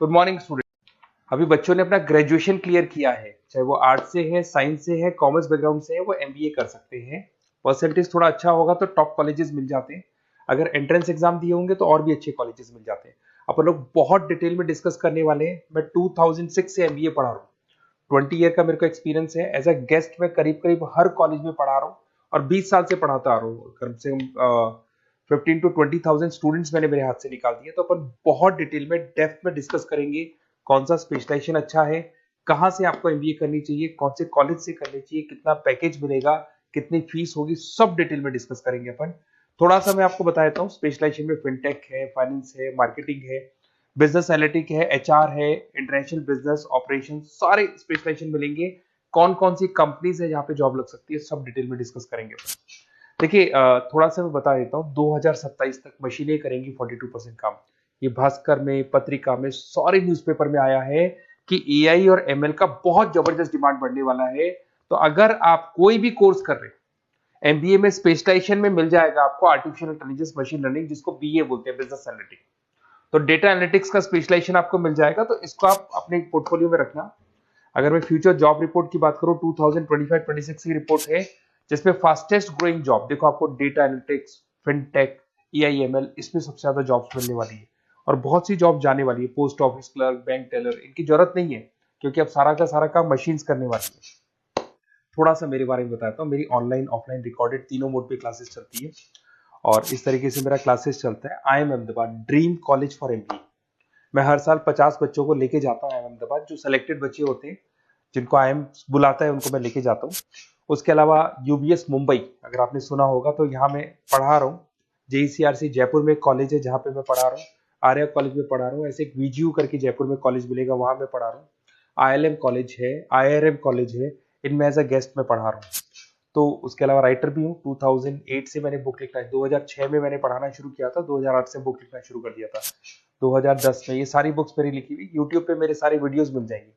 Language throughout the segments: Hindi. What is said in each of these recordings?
Good morning student. अभी बच्चों ने अपना ग्रेजुएशन क्लियर किया है, चाहे वो आर्ट्स से है, साइंस से है, कॉमर्स बैकग्राउंड से है, वो एमबीए कर सकते हैं। परसेंटेज थोड़ा अच्छा होगा तो टॉप कॉलेजेस मिल जाते हैं। अगर एंट्रेंस एग्जाम दिए होंगे तो और भी अच्छे कॉलेजेस मिल जाते हैं। अपन लोग बहुत डिटेल में डिस्कस करने वाले हैं। मैं 2006 से एमबीए पढ़ा रहा हूँ। 20 ईयर का मेरे को एक्सपीरियंस है। एज अ गेस्ट मैं करीब करीब हर कॉलेज में पढ़ा रहा हूँ और 20 साल से पढ़ाता आ रहा हूँ। कम से कम 15 to 20,000 स्टूडेंट्स मैंने मेरे हाथ से निकाल दिए। तो अपन बहुत डिटेल में डेप्थ में डिस्कस करेंगे कौन सा स्पेशलाइजेशन अच्छा है, कहाँ से आपको एमबीए करनी चाहिए, कौन से कॉलेज से करनी चाहिए, कितना पैकेज मिलेगा, कितनी फीस होगी, सब डिटेल में डिस्कस करेंगे अपन। थोड़ा सा मैं आपको बता देता हूँ। स्पेशलाइजेशन में फिनटेक है, फाइनेंस है, मार्केटिंग है, बिजनेस एनालिटिक है, एचआर है, इंटरनेशनल बिजनेस ऑपरेशन, सारे स्पेशलाइजेशन मिलेंगे। कौन कौन सी कंपनीज है जहाँ पे जॉब लग सकती है, सब डिटेल में डिस्कस करेंगे। देखिए, थोड़ा सा मैं बता देता हूँ। 2027 तक मशीनें करेंगी 42% काम। ये भास्कर में, पत्रिका में, सारे न्यूज़पेपर में आया है कि एआई और एमएल का बहुत जबरदस्त डिमांड बढ़ने वाला है। तो अगर आप कोई भी कोर्स कर रहे हैं, एमबीए में स्पेशलाइजेशन में मिल जाएगा आपको आर्टिफिशियल इंटेलिजेंस, मशीन लर्निंग, जिसको बीए बोलते हैं, बिजनेस एनालिटिक्स। तो डेटा एनालिटिक्स का स्पेशलाइजेशन आपको मिल जाएगा, तो इसको आप अपने पोर्टफोलियो में रखना। अगर मैं फ्यूचर जॉब रिपोर्ट की बात करूं, 2025-26 की रिपोर्ट है, जिसमें फास्टेस्ट ग्रोइंग जॉब देखो आपको डेटा एनालिटिक्स, फिनटेक, ईआईएमएल, इसमें सबसे ज्यादा जॉब्स मिलने वाली है। और बहुत सी जॉब जाने वाली है। Post office clerk, bank teller, इनकी जरूरत नहीं है, क्योंकि अब सारा का सारा काम मशीन्स करने वाली है। थोड़ा सा मेरे बारे में बताता हूँ। मेरी ऑनलाइन ऑफलाइन रिकॉर्डेड तीनों मोड पे क्लासेस चलती है और इस तरीके से मेरा क्लासेस चलता है। I am Ahmedabad dream college for MBA. मैं हर साल 50 बच्चों को लेके जाता हूँ अहमदाबाद। जो सिलेक्टेड बच्चे होते हैं, जिनको आईएम बुलाता है, उनको मैं लेके जाता हूँ। उसके अलावा यूबीएस मुंबई, अगर आपने सुना होगा, तो यहाँ मैं पढ़ा रहा हूँ। जेईसीआरसी जयपुर में एक कॉलेज है जहाँ पे मैं पढ़ा रहा हूँ। आर्या कॉलेज में पढ़ा रहा हूँ। ऐसे एक वीजीयू करके जयपुर में कॉलेज मिलेगा, वहां मैं पढ़ा रहा हूँ। आईएलएम कॉलेज है, आईआरएम कॉलेज है, इनमें एज अ गेस्ट में पढ़ा रहा हूँ। तो उसके अलावा राइटर भी हूँ। 2008 से मैंने बुक लिखना है। 2006 में मैंने पढ़ाना शुरू किया था, 2008 से बुक लिखना शुरू कर दिया था। 2010 में ये सारी बुक्स मेरी लिखी हुई यूट्यूब पे मेरे सारे वीडियोस मिल जाएंगे।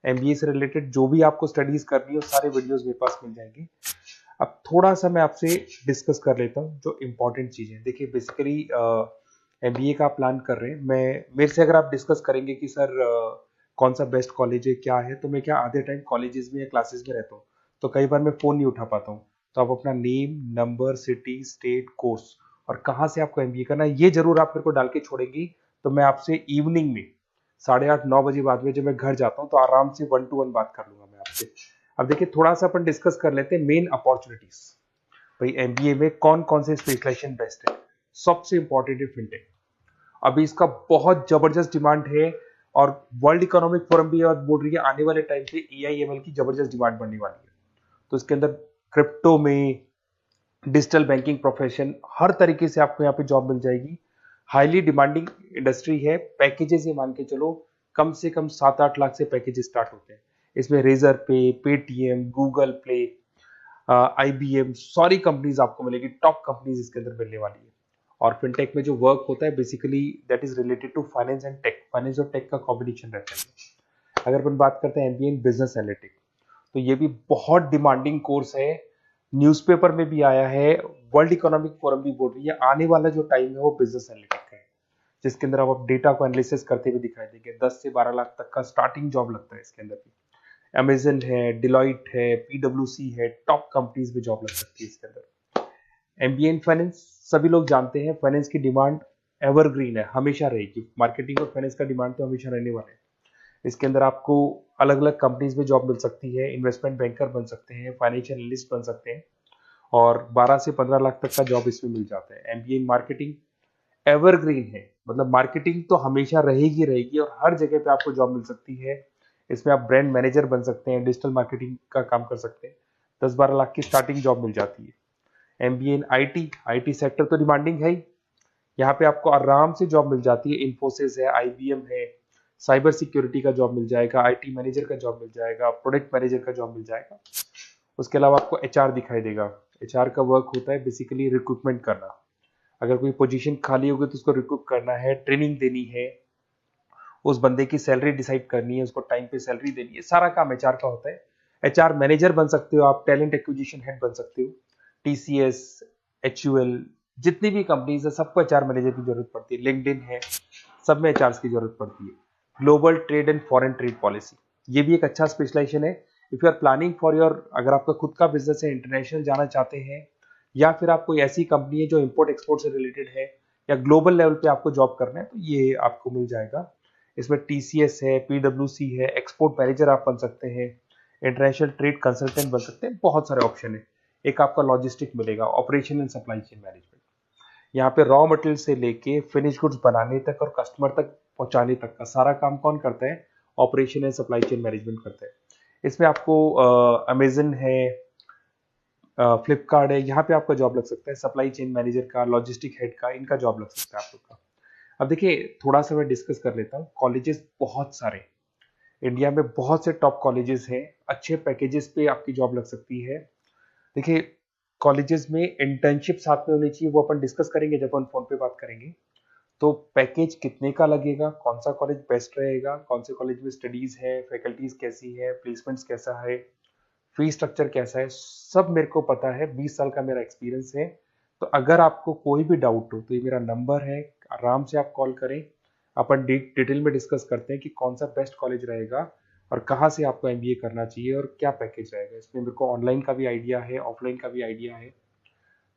एमबीए से रिलेटेड जो भी आपको स्टडीज करनी हो, सारे वीडियोस मेरे पास मिल जाएंगे। अब थोड़ा सा मैं आपसे डिस्कस कर लेता हूँ जो इंपॉर्टेंट चीजें। देखिए, बेसिकली एमबीए का आप प्लान कर रहे हैं, मैं मेरे से अगर आप डिस्कस करेंगे कि सर कौन सा बेस्ट कॉलेज है, क्या है, तो मैं क्या आधे टाइम कॉलेजेस में या क्लासेस में रहता हूँ, तो कई बार मैं फोन नहीं उठा पाता हूँ। तो आप अपना name, number, city, state, course और कहाँ से आपको एमबीए करना है, ये जरूर आप मेरे को डाल के छोड़ेंगी। तो मैं आपसे इवनिंग में 8:30-9 बजे बाद में जब मैं घर जाता हूँ, तो आराम से 1-to-1 बात कर लूंगा मैं आपसे। अब देखिए, थोड़ा सा अपन डिस्कस कर लेते हैं मेन अपॉर्चुनिटीज। भाई, एमबीए में कौन कौन से स्पेशलाइजेशन बेस्ट है। सबसे इंपॉर्टेंट है फिनटेक। अभी इसका बहुत जबरदस्त डिमांड है और वर्ल्ड इकोनॉमिक फोरम भी ये बात बोल रही है, आने वाले टाइम पे एआईएमएल की जबरदस्त डिमांड बढ़ने वाली है। तो इसके अंदर क्रिप्टो में, डिजिटल बैंकिंग प्रोफेशन, हर तरीके से आपको यहाँ पे जॉब मिल जाएगी। हाईली डिमांडिंग इंडस्ट्री है। पैकेजेस ये मान के चलो, कम से कम 7-8 लाख से पैकेजेस स्टार्ट होते हैं। इसमें रेजर पे, पेटीएम, गूगल प्ले, आईबीएम, सारी कंपनीज आपको मिलेगी। टॉप कंपनीज इसके अंदर मिलने वाली है। और फिनटेक में जो वर्क होता है, basically that is related to finance and tech. Finance और टेक का कॉम्बिनेशन रहता है। अगर अपन बात करते हैं एमबीए इन बिजनेस एनालिटिक्स, तो ये भी बहुत डिमांडिंग कोर्स है। न्यूज़पेपर में भी आया है, वर्ल्ड इकोनॉमिक फोरम भी बोल रही है आने वाला जो टाइम है वो बिजनेस एनालिटिक्स है, जिसके अंदर आप डेटा को एनालिसिस करते हुए दिखाई देंगे। 10 से 12 लाख तक का स्टार्टिंग जॉब लगता है इसके अंदर भी। अमेजन है, डिलॉइट है, पीडब्ल्यूसी है, टॉप कंपनीज में जॉब लग सकती है इसके अंदर। एमबीए इन फाइनेंस, सभी लोग जानते हैं फाइनेंस की डिमांड एवरग्रीन है, हमेशा रहेगी। मार्केटिंग और फाइनेंस का डिमांड तो हमेशा रहने वाला है। इसके अंदर आपको अलग अलग कंपनीज में जॉब मिल सकती है। इन्वेस्टमेंट बैंकर बन सकते हैं, फाइनेंशियल एनालिस्ट बन सकते हैं और 12 से 15 लाख तक का जॉब इसमें मिल जाता है। एमबीए इन मार्केटिंग एवरग्रीन है, मतलब मार्केटिंग तो हमेशा रहेगी रहेगी और हर जगह पे आपको जॉब मिल सकती है। इसमें आप ब्रांड मैनेजर बन सकते हैं, डिजिटल मार्केटिंग का काम कर सकते हैं। 10-12 लाख की स्टार्टिंग जॉब मिल जाती है। MBA in IT, IT sector तो डिमांडिंग है ही। यहाँ पे आपको आराम से जॉब मिल जाती है। इन्फोसिस है, आईबीएम है, साइबर सिक्योरिटी का जॉब मिल जाएगा, आईटी मैनेजर का जॉब मिल जाएगा, प्रोडक्ट मैनेजर का जॉब मिल जाएगा। उसके अलावा आपको एचआर दिखाई देगा। एचआर का वर्क होता है बेसिकली रिक्रूटमेंट करना। अगर कोई पोजीशन खाली होगी तो उसको रिक्रूट करना है, ट्रेनिंग देनी है, उस बंदे की सैलरी डिसाइड करनी है, उसको टाइम पे सैलरी देनी है, सारा काम एचआर का होता है। एचआर मैनेजर बन सकते हो आप, टैलेंट एक्विजिशन हेड बन सकते हो। टीसीएस, एचयूएल, जितनी भी कंपनीज है सबको एचआर मैनेजर की जरूरत पड़ती है। लिंक्डइन है, सब में एचआर की जरूरत पड़ती है। Global trade and foreign trade policy, ये भी एक अच्छा स्पेशलाइजेशन है। If you are planning for your, अगर आपका खुद का बिजनेस है, इंटरनेशनल जाना चाहते हैं, या फिर आप कोई ऐसी कंपनी है जो इंपोर्ट एक्सपोर्ट से रिलेटेड है, या ग्लोबल लेवल पे आपको जॉब करना है, तो ये आपको मिल जाएगा। इसमें टीसीएस है, पीडब्ल्यूसी है, एक्सपोर्ट मैनेजर आप बन सकते हैं, इंटरनेशनल ट्रेड कंसल्टेंट बन सकते हैं, बहुत सारे ऑप्शन है। एक आपका लॉजिस्टिक मिलेगा, operation and supply chain management. यहाँ पे रॉ मटेरियल से लेके फिनिश गुड्स बनाने तक और कस्टमर तक पहुंचाने तक का सारा काम कौन करता है? Operation and supply chain management करता है। इसमें आपको अमेजन है, फ्लिपकार्ट है, यहाँ पे आपका जॉब लग सकता है, सप्लाई चेन मैनेजर का, लॉजिस्टिक हेड का, इनका जॉब लग सकता है आप लोग का। अब देखिए, थोड़ा सा मैं डिस्कस कर लेता हूँ। कॉलेजेस बहुत सारे इंडिया में, बहुत से टॉप कॉलेजेस हैं, अच्छे पैकेजेस पे आपकी जॉब लग सकती है। देखिए, कॉलेजेस में इंटर्नशिप साथ में होनी चाहिए, वो अपन डिस्कस करेंगे जब अपन फोन पे बात करेंगे। तो पैकेज कितने का लगेगा, कौन सा कॉलेज बेस्ट रहेगा, कौन से कॉलेज में स्टडीज है, फैकल्टीज कैसी है, प्लेसमेंट्स कैसा है, फी स्ट्रक्चर कैसा है, सब मेरे को पता है, 20 साल का मेरा एक्सपीरियंस है। तो अगर आपको कोई भी डाउट हो तो ये मेरा नंबर है, आराम से आप कॉल करें। अपन डिटेल में डिस्कस करते हैं कि कौन सा बेस्ट कॉलेज रहेगा और कहाँ से आपको एमबीए करना चाहिए और क्या पैकेज रहेगा। इसमें मेरे को ऑनलाइन का भी आइडिया है, ऑफलाइन का भी आइडिया है,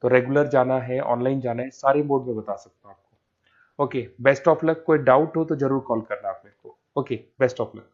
तो रेगुलर जाना है, ऑनलाइन जाना है, सारे मोड में बता सकता हूँ आपको। Okay, best of luck. कोई डाउट हो तो जरूर कॉल करना आप मेरे को। Okay, best of luck.